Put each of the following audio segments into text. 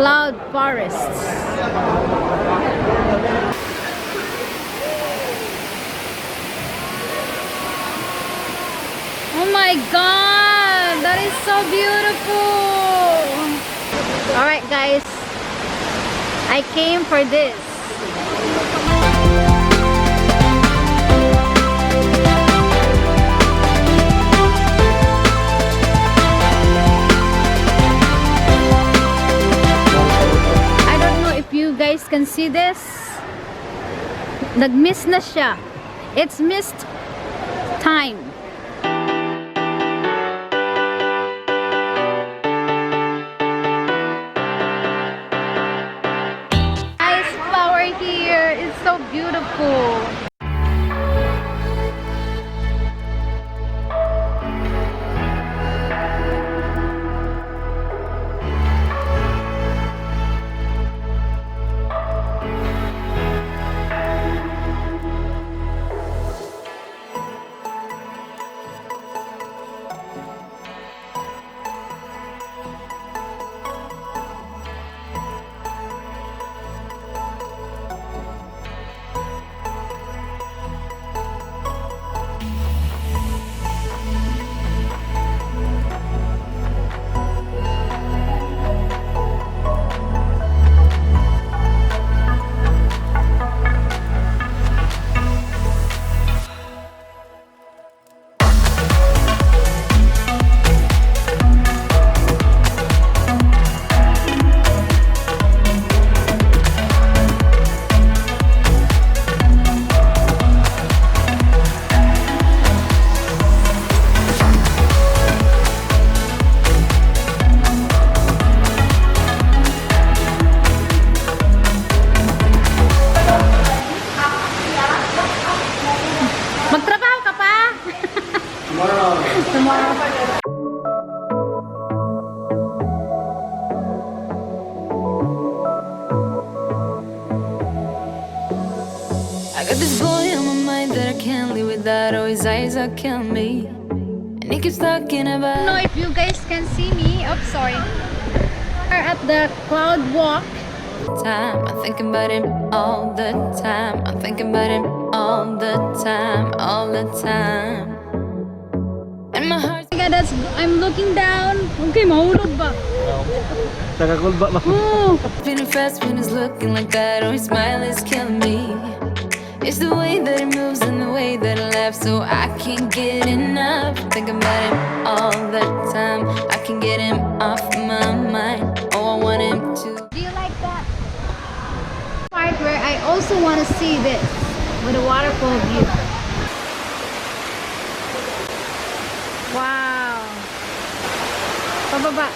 cloud forests. Oh my god, that is so beautiful. Alright guys, I came for this. I don't know if you guys can see this. Nag-miss na siya. It's missed time. Here is so beautiful. Magtrabaho ka pa? Tomorrow. I got this boy on my mind that I can't live without. Oh, his eyes are killing me, and he keeps talking about. I don't know if you guys can see me. Oh, sorry. We're at the cloud walk. Time, I'm thinking about him all the time. I'm thinking about him all the time, all the time. And my heart. That's, I'm looking down. Okay, mahulog ba? Nakakulba ba? Oh. Spinning fast when he's looking like that. Oh, his smile is killing me. It's the way that he moves and the way that he laughs, so I can't get enough. Thinking about him all the time. I can get him off my mind. Oh, I want him to. Do you like that part where I also want to see this with a waterfall view? Wow. Pababa.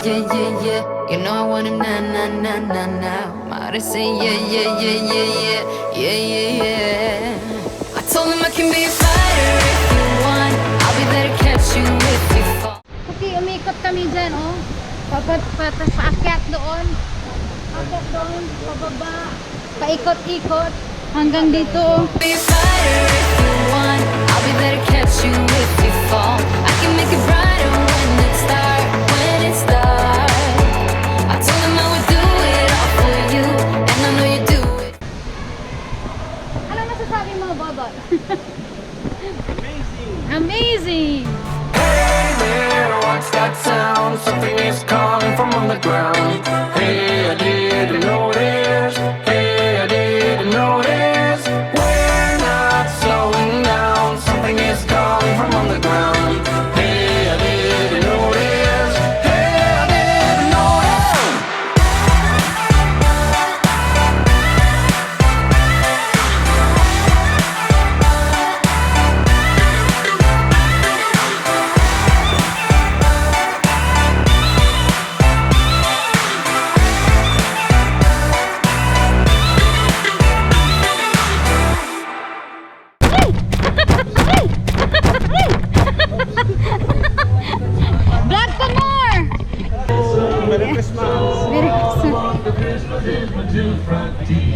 Yeah, yeah, yeah. You know I want him now, now, now, now, now. My heart is saying yeah, yeah, yeah, yeah, yeah, yeah, yeah, yeah. I told him I can be a fighter if you want. I'll be there to catch you if you fall. Okay, umikot kami dyan, oh. Paakyat doon. Paakyat doon, pababa. Paikot-ikot. Hanggang dito. Be a fighter if you want. I'll be there to catch you if you fall. I can make it brighter when it starts, when it starts. I told him I would do it all for you, and I know you do it. Ano masasabi mo, Bobot? Amazing! Amazing! Hey there, what's that sound? Something is calling from underground. Hey, I didn't notice. Hey, I didn't notice. We're not slowing down. Something is calling from underground. Hey, I didn't notice. Hey, I didn't notice. Vlog pa more! Merry Christmas! Merry Christmas.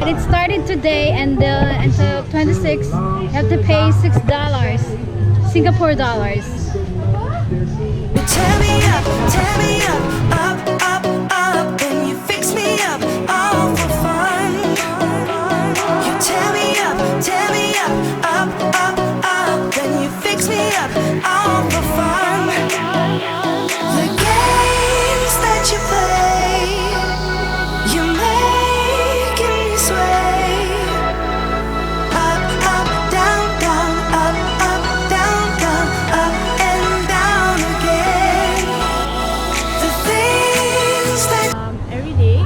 It started today and until 26, you have to pay $6 Singapore dollars. tear me up, up, up, up. Then you fix me up, all for fun. You tear me up, up, up, up. Then you fix me up, all for fun. The games that you play, you're making me sway. Up, up, down, down, up, up, down, down, up and down again. The things that Every day,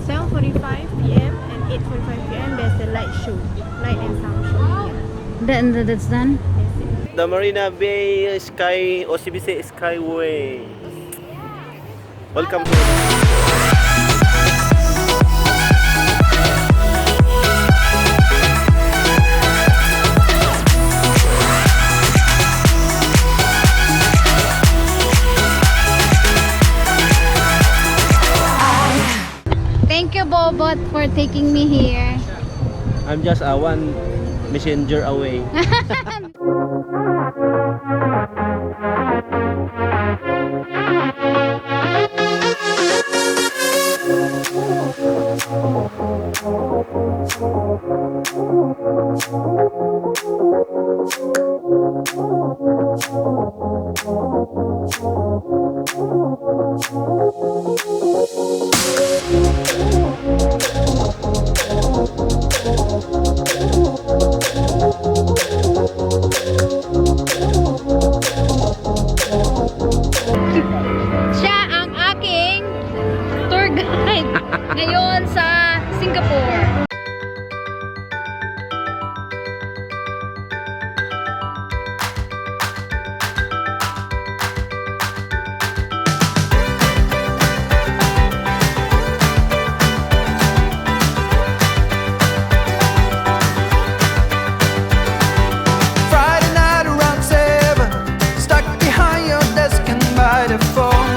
7:45 p.m. and 8:45 p.m. there's a light show, light and sound show. That's done. The Marina Bay OCBC Skyway. Welcome to Thank you, Bobot, for taking me here. I'm just one messenger away. Siya ang aking tour guide ngayon sa Singapore. Friday night around 7, stuck behind your desk and by the phone.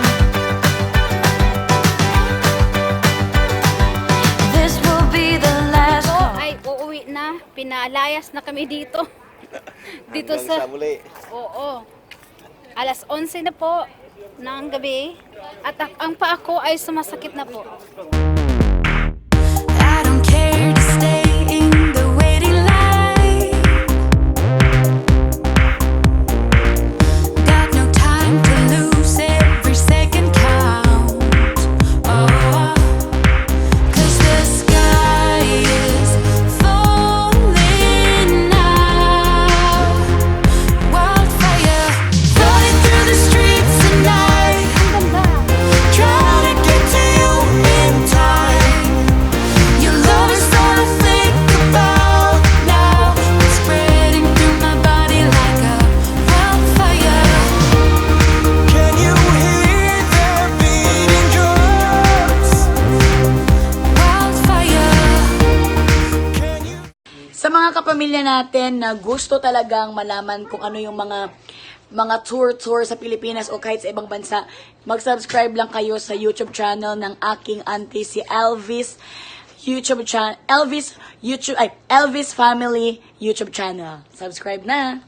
this will be the last So, call. ay uuwi na. Pinalayas na kami dito. Dito sa... muli. Oo. Alas 11 na po ng gabi. At ang paa ko ay sumasakit na po. I don't care to stay in the waiting line. Got no time to lose, every second count. Oh, 'cause the sky is falling now. Wildfire running through the streets tonight. Trying to get to you in time. Your love is all I think about now. It's spreading through my body like a wildfire. Can you hear their beating drums? Wildfire. Can you Sa mga kapamilya natin na gusto talagang malaman kung ano yung mga tour sa Pilipinas o kahit sa ibang bansa, mag-subscribe lang kayo sa YouTube channel ng aking auntie si Elvis Family YouTube channel. Subscribe na.